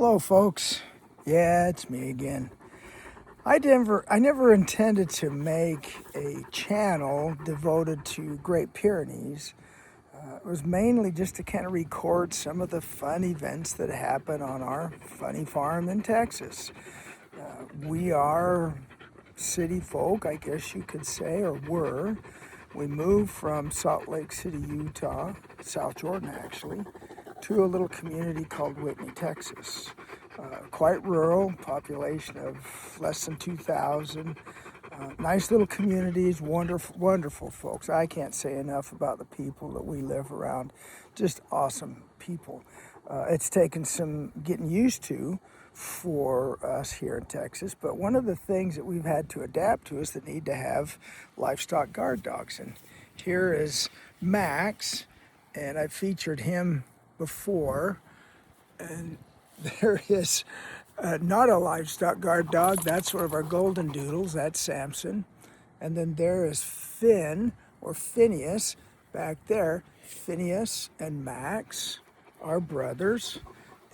Hello, folks. Yeah, it's me again. I never intended to make a channel devoted to Great Pyrenees. It was mainly just to kind of record some of the fun events that happen on our funny farm in Texas. We are city folk, I guess you could say, or were. We moved from Salt Lake City, Utah, South Jordan actually, to a little community called Whitney, Texas. Quite rural, population of less than 2,000. Nice little communities, wonderful, wonderful folks. I can't say enough about the people that we live around. Just awesome people. It's taken some getting used to for us here in Texas, but one of the things that we've had to adapt to is the need to have livestock guard dogs. And here is Max, and I've featured him before. And there is not a livestock guard dog. That's one of our golden doodles. That's Samson. And then there is Finn, or Phineas, back there. Phineas and Max are brothers.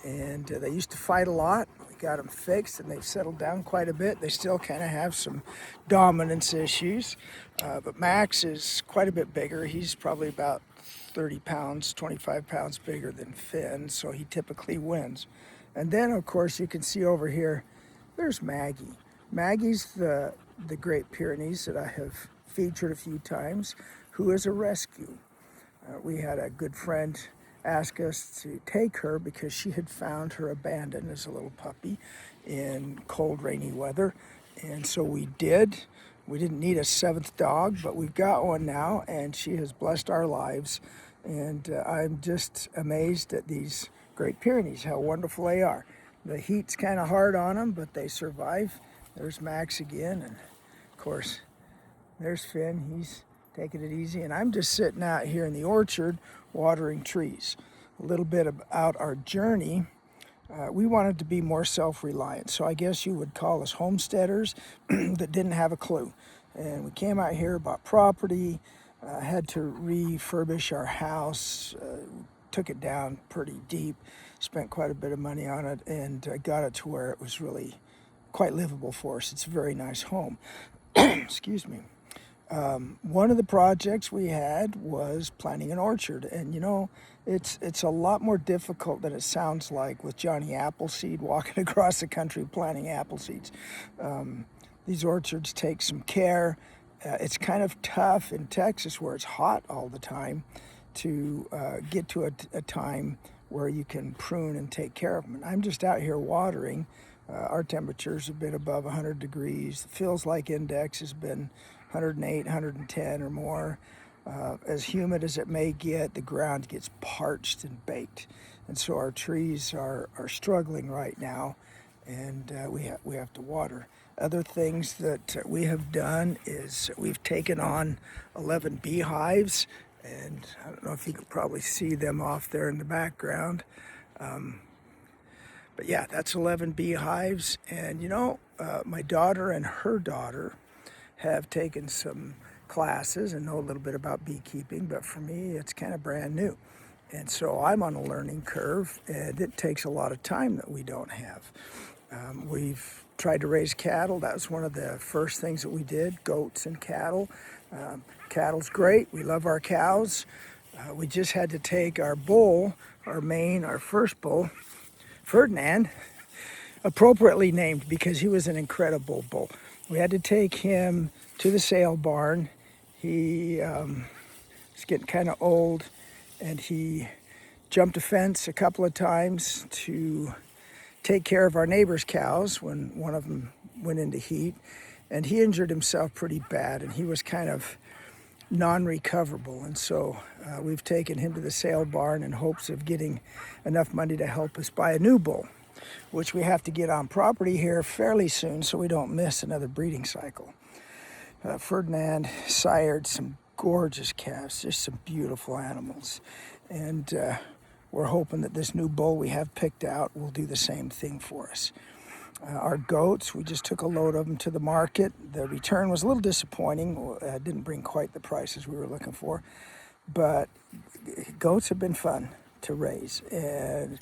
And they used to fight a lot. We got them fixed, and they've settled down quite a bit. They still kind of have some dominance issues. But Max is quite a bit bigger. He's probably about 30 pounds, 25 pounds bigger than Finn, so he typically wins. And then, of course, you can see over here, there's Maggie. Maggie's the Great Pyrenees that I have featured a few times, who is a rescue. We had a good friend ask us to take her because she had found her abandoned as a little puppy in cold, rainy weather. And so we did. We didn't need a seventh dog, but we've got one now, and she has blessed our lives. And I'm just amazed at these Great Pyrenees, how wonderful they are. The heat's kind of hard on them, but they survive. There's Max again, and of course, there's Finn. He's taking it easy, and I'm just sitting out here in the orchard watering trees. A little bit about our journey. We wanted to be more self-reliant, so I guess you would call us homesteaders that didn't have a clue. And we came out here, bought property, had to refurbish our house, took it down pretty deep, spent quite a bit of money on it, and got it to where it was really quite livable for us. It's a very nice home. Excuse me. One of the projects we had was planting an orchard, and you know, it's a lot more difficult than it sounds like with Johnny Appleseed walking across the country planting apple seeds. These orchards take some care. It's kind of tough in Texas where it's hot all the time to get to a time where you can prune and take care of them. And I'm just out here watering. Our temperatures have been above 100 degrees. The feels like index has been 108, 110 or more. As humid as it may get, the ground gets parched and baked. And so our trees are struggling right now, and we have to water. Other things that we have done is we've taken on 11 beehives, and I don't know if you can probably see them off there in the background. But yeah, that's 11 beehives. And you know, my daughter and her daughter have taken some classes and know a little bit about beekeeping, but for me, it's kind of brand new. And so I'm on a learning curve, and it takes a lot of time that we don't have. We've tried to raise cattle. That was one of the first things that we did, goats and cattle. Cattle's great. We love our cows. We just had to take our bull, our first bull, Ferdinand, appropriately named because he was an incredible bull. We had to take him to the sale barn. He was getting kind of old, and he jumped a fence a couple of times to take care of our neighbor's cows when one of them went into heat, and he injured himself pretty bad, and he was kind of non-recoverable. And so we've taken him to the sale barn in hopes of getting enough money to help us buy a new bull, which we have to get on property here fairly soon so we don't miss another breeding cycle. Ferdinand sired some gorgeous calves, just some beautiful animals. And we're hoping that this new bull we have picked out will do the same thing for us. Our goats, we just took a load of them to the market. The return was a little disappointing. Didn't bring quite the prices we were looking for. But goats have been fun to raise. And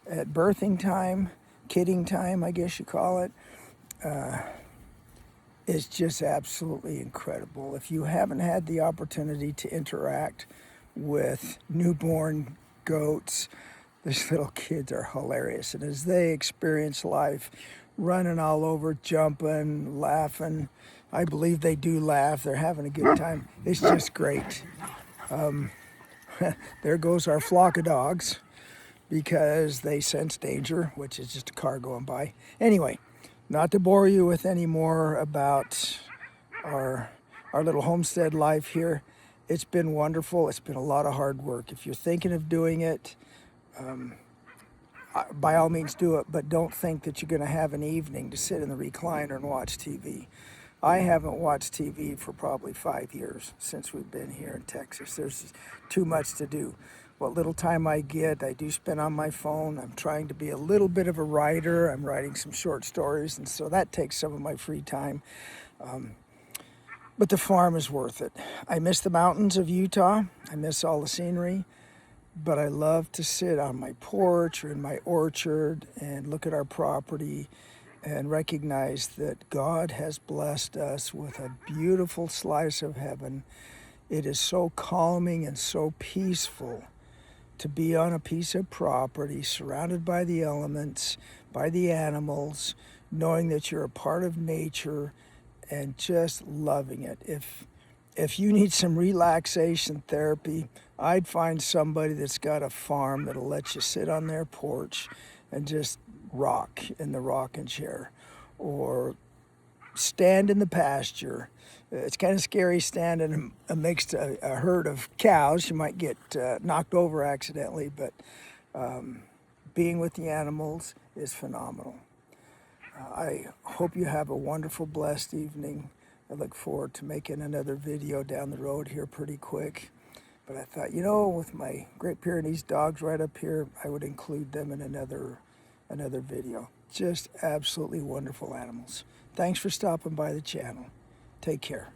at birthing time, kidding time, I guess you call it, is just absolutely incredible. If you haven't had the opportunity to interact with newborn goats, these little kids are hilarious. And as they experience life, running all over, jumping, laughing, I believe they do laugh. They're having a good time. It's just great. There goes our flock of dogs because they sense danger, which is just a car going by. Anyway, not to bore you with any more about our little homestead life here. It's been wonderful. It's been a lot of hard work. If you're thinking of doing it, by all means do it, but don't think that you're going to have an evening to sit in the recliner and watch TV. I haven't watched TV for probably 5 years since we've been here in Texas. There's too much to do. What little time I get, I do spend on my phone. I'm trying to be a little bit of a writer. I'm writing some short stories, and so that takes some of my free time. But the farm is worth it. I miss the mountains of Utah. I miss all the scenery. But I love to sit on my porch or in my orchard and look at our property and recognize that God has blessed us with a beautiful slice of heaven. It is so calming and so peaceful to be on a piece of property surrounded by the elements, by the animals, knowing that you're a part of nature and just loving it. If you need some relaxation therapy, I'd find somebody that's got a farm that'll let you sit on their porch and just rock in the rocking chair or stand in the pasture. It's kind of scary standing amidst a herd of cows. You might get knocked over accidentally, but being with the animals is phenomenal. I hope you have a wonderful, blessed evening. I look forward to making another video down the road here pretty quick. But I thought, with my Great Pyrenees dogs right up here, I would include them in another video. Just absolutely wonderful animals. Thanks for stopping by the channel. Take care.